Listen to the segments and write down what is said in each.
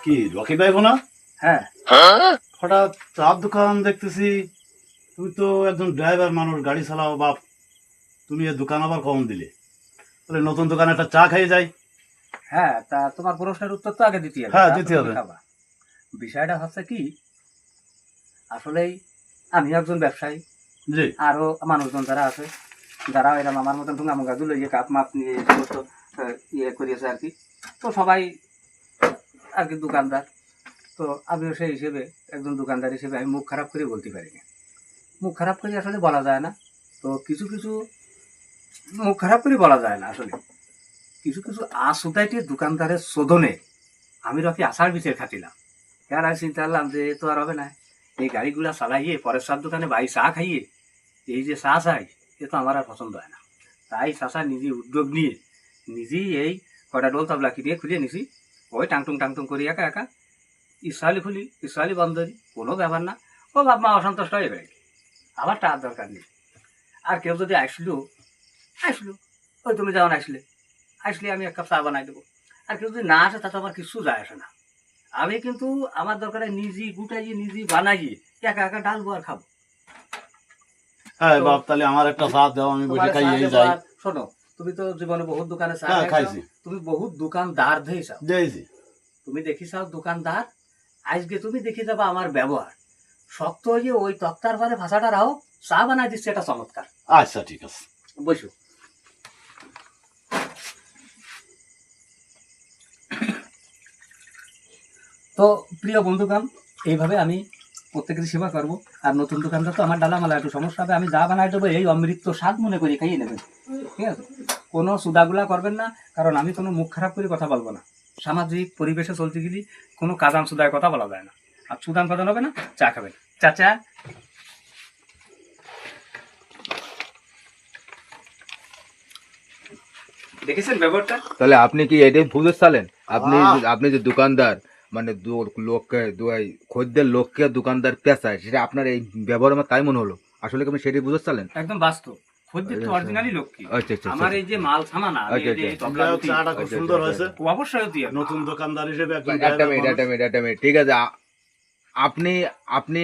কি রকি ভাই না? হ্যাঁ, হঠাৎ চার দোকান দেখতেছি। তুমি তো একজন ড্রাইভার মানুষ, গাড়ি চালাও বাপ। তুমি এই দোকান আবার কম দিলে? তাহলে নতুন দোকানে একটা চা খাই যাই। হ্যাঁ, তা তোমার প্রশ্নের উত্তর তো আগে দিতে হবে। হ্যাঁ, তারপর দিতে তুমি হবে। খাবা। বিষয়টা হচ্ছে কি, আসলেই আমি একজন ব্যবসায়ী, জি। আরো মানুষজন যারা আছে, যারা এরকম আমার মতন ঢুঙ্গা মুঙ্গা দুলো ইয়ে কাপ মাপ নিয়ে এই সমস্ত ইয়ে করিয়েছে আর কি। তো সবাই আর কি দোকানদার। তো আমিও সেই হিসেবে একজন দোকানদার হিসেবে আমি মুখ খারাপ করে বলতে পারি না। মুখ খারাপ করে আসলে বলা যায় না। তো কিছু কিছু মুখ খারাপ করে বলা যায় না আসলে। কিছু কিছু সোসাইটির দোকানদারের শোধনে আমি রকি আষাঢ় বিচের খাটিলাম। এবার আমি চিন্তা করলাম যে এ তো আর হবে না, এই গাড়িগুলা চালাইয়ে পরের সার দোকানে বাই চা খাইয়ে এই যে চা চাই, এ তো আমার আর পছন্দ হয় না। তাই চাষা নিজে উদ্যোগ নিয়ে নিজেই এই কটা ডোল তাবলা কিনে খুলিয়ে নিছি। ওই টাংটুং টাংটুং করি একা একা ইসরায়েলি খুলি, ইসরায়েলি বন্ধ করি, কোনো ব্যাপার না। ও বাপ মা অসন্তুষ্ট হয়ে গেল, আবার টাকার দরকার নেই। আর কেউ যদি আসলো, ওই তুমি যেমন আসলে আমি এক কাপ চা বানাই দেবো। আর কেউ যদি না আসে তাতে আমার কিছু যায় আসে না। আমি কিন্তু আমার দরকারে নিজে গুটাইয়ে নিজে বানাইয়ে একা একা ডালবো আর খাবো। হ্যাঁ তো বাপ, তাহলে আমার একটা চা দাও, আমি বসে তোমার চা খাইয়ে দেবো। যাই। আর শোনো, তুমি তো জীবনে বহুত দোকানে চা হ্যাঁ, খাইছো, খাইছি। তুমি বহুত দোকানদার ধেয়েছো, যাইছি। তুমি দেখিছাও দোকানদার। আজকে তুমি দেখে যাবা আমার ব্যবহার শক্ত হয়ে ওই তক্তার পরে ভাষাটা রাও, চা বানাই দিচ্ছে, এটা চমৎকার। আচ্ছা, ঠিক আছে। বসো। তো প্রিয় বন্ধুগণ, এইভাবে আমি প্রত্যেকের সেবা করবো। আর নতুন দোকানদার তো আমার ডালা মালা একটু সমস্যা হবে, আমি যা বানাই দেবো এই অমৃত স্বাদ মনে করি খাইয়ে নেবেন, ঠিক আছে? কোনো সুদাগুলা করবেন না, কারণ আমি কোনো মুখ খারাপ করে কথা বলবো না। সামাজিক পরিবেশে চলতে গেলে কোনো কাদান সুদায় কথা বলা যায় না। আর সুদান কাদান হবে না, চা খাবেন। চাচা, দেখেছেন ব্যাপারটা? তাহলে আপনি কি এটাই বুঝেছিলেন? আপনি আহ! আপনি যে দোকানদার, মানে লোককে খদ্দের লোককে দোকানদার পেঁচায়, সেটা আপনার এই ব্যবহার আমার তাই মনে হলো। আসলে কি আপনি সেটাই বুঝেছিলেন? একদম বাস্তব। খদ্দের তো অরিজিনালি লোক কি, আচ্ছা আচ্ছা আমার এই যে মাল সামানা, আমি আচ্ছা, এই যে আচ্ছা। তবলা রুটি, চাটা খুব আচ্ছা, সুন্দর আচ্ছা, হয়েছে। ও অবশ্যই দিয়ে নতুন দোকানদার হিসেবে একজন একটা ড্রাইভার মিনিট মানুষ। একটা মিনিট ঠিক আছে। আপনি আপনি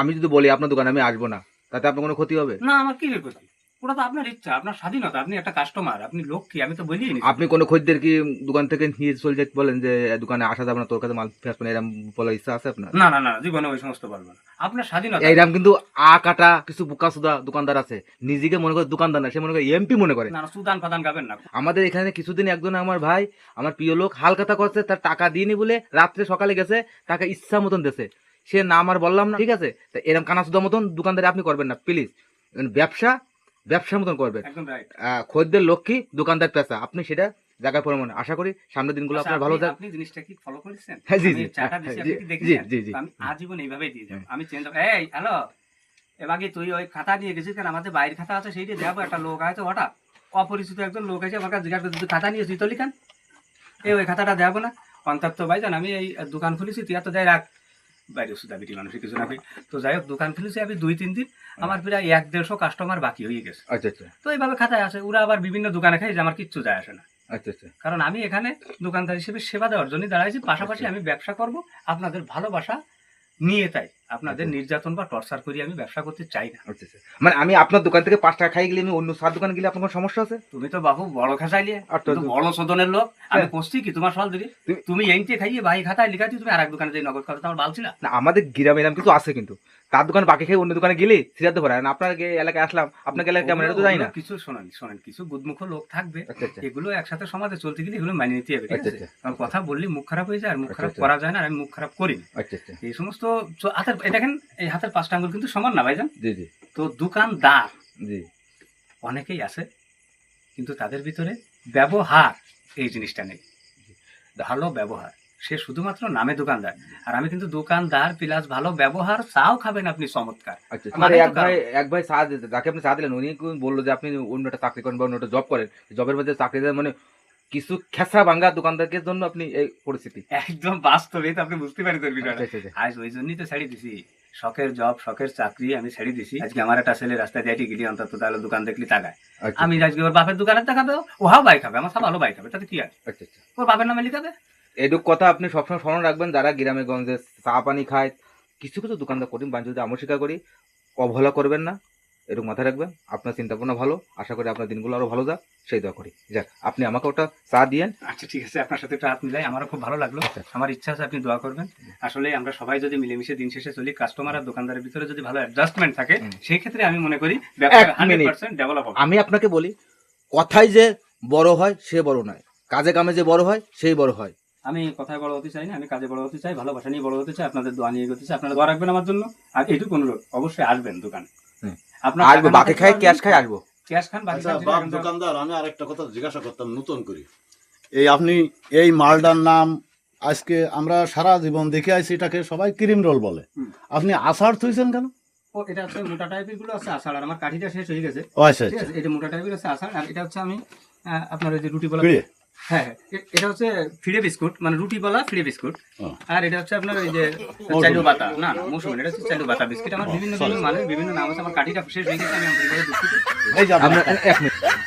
আমি যদি বলি আপনার দোকানে আমি আসবো না, তাতে আপনার কোনো ক্ষতি হবে? না, আমার কি ক্ষতি? ওটা তো আপনার ইচ্ছা, আপনার স্বাধীনতা। আপনি একটা কাস্টমার, আপনি লোক কি, আমি তো বলিনি। আপনি কোনো খদ্দের কি দোকান থেকে নিয়ে চলে যেতে বলেন যে দোকানে আসা যাবে না, তোর কাছে মাল ফেরত পাবেন, এরকম বলার ইচ্ছা আছে আপনার? না না না, জীবনে ওই সমস্ত বলবো না। আপনার স্বাধীনতা। এইরকম কিন্তু কাটা কিছু বোকা সুদা দোকানদার আছে, নিজেকে মনে করে দোকানদার না, সে মনে করে এমপি মনে করে। না না, সুদান ফাদান গাবেন না। আমাদের এখানে কিছুদিন একজন আমার ভাই, আমার প্রিয় লোক, হালকাতা করছে, তার টাকা দিইনি বলে রাত্রে সকালে গেছে, টাকা ইচ্ছা মতন দেছে। সে না আমার বললাম না, ঠিক আছে? তা এরকম কানা সুদা মতন দোকানদারি আপনি করবেন না প্লিজ। ব্যবসার মতন করবেন। একদম রাইট। খদ্দের লক্ষ্মী, দোকানদার পেশা, আপনি সেটা জায়গায় পরে মনে আশা করি সামনের দিনগুলো আপনার ভালো যাক। আপনি জিনিসটা কি ফলো করেছেন? হ্যাঁ, জি, আমি জি, চাটা দিছি, জি, আপনি কি জি, দেখেছেন? জি, জি। আমি আজীবন এইভাবেই দিয়ে যাব। আমি চেঞ্জ। এই হ্যালো, এবারে তুই ওই খাতা নিয়ে গেছিস কেন? আমাদের বাইরের খাতা আছে, সেইটা দেবো। একটা লোক আছে, হঠাৎ অপরিচিত একজন লোক আছে, আমার কাছে জিজ্ঞাসা করছে, তুই খাতা নিয়েছিস তো লিখান, ওই খাতাটা দেবো না। অন্তত ভাইজান, আমি এই দোকান খুলেছি, তুই এত যাই রাখ, বাইরে সুদা বিটি মানুষের কিছু না। তো যাই হোক, দোকান খুলেছি আমি 2-3 দিন, আমার প্রায় 1-150 কাস্টমার বাকি হয়ে গেছে। আচ্ছা আচ্ছা তো এইভাবে খাতায় আসে, ওরা আবার বিভিন্ন দোকানে খাই, যে আমার কিচ্ছু যায় আসে না। আচ্ছা আচ্ছা কারণ আমি এখানে দোকানদার হিসেবে সেবা দেওয়ার জন্য দাঁড়াইছি, পাশাপাশি আমি ব্যবসা করব আপনাদের ভালোবাসা নিয়ে। তাই আপনাদের নির্যাতন বা টর্চার করি আমি ব্যবসা করতে চাই না। আচ্ছা আচ্ছা। মানে আমি আপনার দোকান থেকে 5 টাকা খাই গেলে আমি অন্য 7 দোকানে গেলে আপনার কোনো সমস্যা আছে? তুমি তো বাবু বড় খাসাইলে, আর তো- তুমি বড় সদনের লোক। আমি হ্যাঁ। করছি কি তোমার সল দিদি? তুমি- তুমি এইতে খাইয়ে ভাই খাতায় লিখাচ্ছি, তুমি আরেক দোকানে যাই নগদ খাবে, তোমার বাল ছিল না, আমাদের গ্রামে এরকম কিছু আছে, কিন্তু তার দোকানে বাকি খেয়ে অন্য দোকানে গেলে সিরাতে পারে না। আপনার এলাকায় আসলাম, আপনার এলাকায় কেমন এটা তো জানি না। কিছু শোনেন, কিছু গুদমুখ লোক থাকবে, আচ্ছা আচ্ছা এগুলো একসাথে সমাজে চলতে গেলে এগুলো মানিয়ে নিতে হবে, ঠিক আচ্ছা, আছে? আচ্ছা। কারণ কথা বললে মুখ খারাপ হয়ে যায়, আর মুখ আচ্ছা, খারাপ আচ্ছা। করা যায় না, আর আমি মুখ খারাপ করি না। আচ্ছা আচ্ছা। এই সমস্ত হাতের, এই দেখেন, এই হাতের 5টা আঙ্গুল কিন্তু সমান না ভাইজান। জি জি তো দোকানদার জি। অনেকেই আছে, কিন্তু তাদের ভিতরে ব্যবহার এই জিনিসটা নেই, ভালো ব্যবহার। সে শুধুমাত্র নামে দোকানদার, আর আমি কিন্তু দোকানদার প্লাস ভালো ব্যবহার। চাও খাবেন আপনি চমৎকার। আচ্ছা, মানে আমার তো এক ভাই সাহায্য, যাকে আপনি সাহায্য দিলেন, উনি বললো যে আপনি অন্য একটা চাকরি করেন বা অন্য একটা জব করেন, জবের মধ্যে চাকরি দেন, মানে কিছু খেসা ভাঙ্গা দোকানদারকে জন্য আপনি এই পরিস্থিতি। একদম বাস্তবে তো আপনি বুঝতে পারি তোর বিষয়টা। আচ্ছা, আচ্ছা, আজ ওই জন্যই তো ছেড়ে দিছি, শখের জব, শখের চাকরি আমি ছেড়ে দিছি। আজকে আমার একটা ছেলে রাস্তায় যাইতে গেলি, অন্তত তাহলে দোকান দেখলি তাকায়। আচ্ছা, আমি আজকে ওর বাপের দোকানে দেখাবে, ও হাও বাই খাবে, আমার সব ভালো বাই খাবে, তাতে কি আছে? আচ্ছা, আচ্ছা। ওর বাপের নামে লিখাবে, এটুক কথা আপনি সবসময় স্মরণ রাখবেন, যারা গ্রামে গঞ্জে চা পানি খায়, কিছু কিছু দোকানদার কঠিন বাণিজ্য যদি আমরা স্বীকার করি, অবহেলা করবেন না, এটুকু মাথায় রাখবেন। আপনার চিন্তা ভাবনা ভালো, আশা করি আপনার দিনগুলো আরো ভালো যাক, সেই দোয়া করি। যাক, আপনি আমাকে ওটা চা দিয়েন। আচ্ছা ঠিক আছে, আপনার সাথে একটু হাত মিলাই, আমারও খুব ভালো লাগলো। আমার ইচ্ছা আছে আপনি দোয়া করবেন। আসলে আমরা সবাই যদি মিলেমিশে দিন শেষে চলি, কাস্টমার আর দোকানদারের ভিতরে যদি ভালো অ্যাডজাস্টমেন্ট থাকে, সেই ক্ষেত্রে আমি মনে করি ব্যবসা এক মিনিট। 100% ডেভেলপ হবে। আমি আপনাকে বলি, কথাই যে বড় হয় সে বড় নয়, কাজে কামে যে বড় হয় সেই বড় হয়। আমি কথায় বড় হতে চাই না, আমি কাজে বড় হতে চাই, ভালোবাসা নিয়ে বড় হতে চাই, আপনাদের দোয়া নিয়ে এগোতে চাই। আপনারা দোয়া রাখবেন আমার জন্য। আর এইটুকু অনুরোধ, অবশ্যই আসবেন দোকানে। আপনার আসবো, বাকি খাই ক্যাশ খাই আসবো। ক্যাশ খান, বাকি আচ্ছা খান, যেটা বাপ এখান থেকে- দোকানদার, আমি আরেকটা কথা জিজ্ঞাসা করতাম নতুন করে। এই আপনি এই মালটার নাম আজকে আমরা সারা জীবন দেখে আইছি, এটাকে সবাই ক্রিম রোল বলে। হুম। আপনি আষাঢ় থুইছেন কেন? ও এটা হচ্ছে মোটা টাইপের গুলো আছে আষাঢ়, আর আমার কাঠিটা শেষ হয়ে গেছে। ও আচ্ছা ঠিক আচ্ছা, আছে, এটা মোটা টাইপের আছে আষাঢ়, আর এটা হচ্ছে আমি আপনার ওই যে রুটি বলা, ফিরে হ্যাঁ হ্যাঁ, এটা হচ্ছে ফিরে বিস্কুট, মানে রুটি বলা ফিরে বিস্কুট। ও। আর এটা হচ্ছে আপনার ওই যে চালু বাতা, না না মৌসুমী, এটা হচ্ছে চালু বাতা বিস্কিট। আমার বিভিন্ন বিভিন্ন মানের বিভিন্ন নাম আছে, আমার কাঠিটা শেষ হয়ে গেছে, আমি আপনাদের দুঃখিত। এই যে আপনার- আপনার এক মিনিট,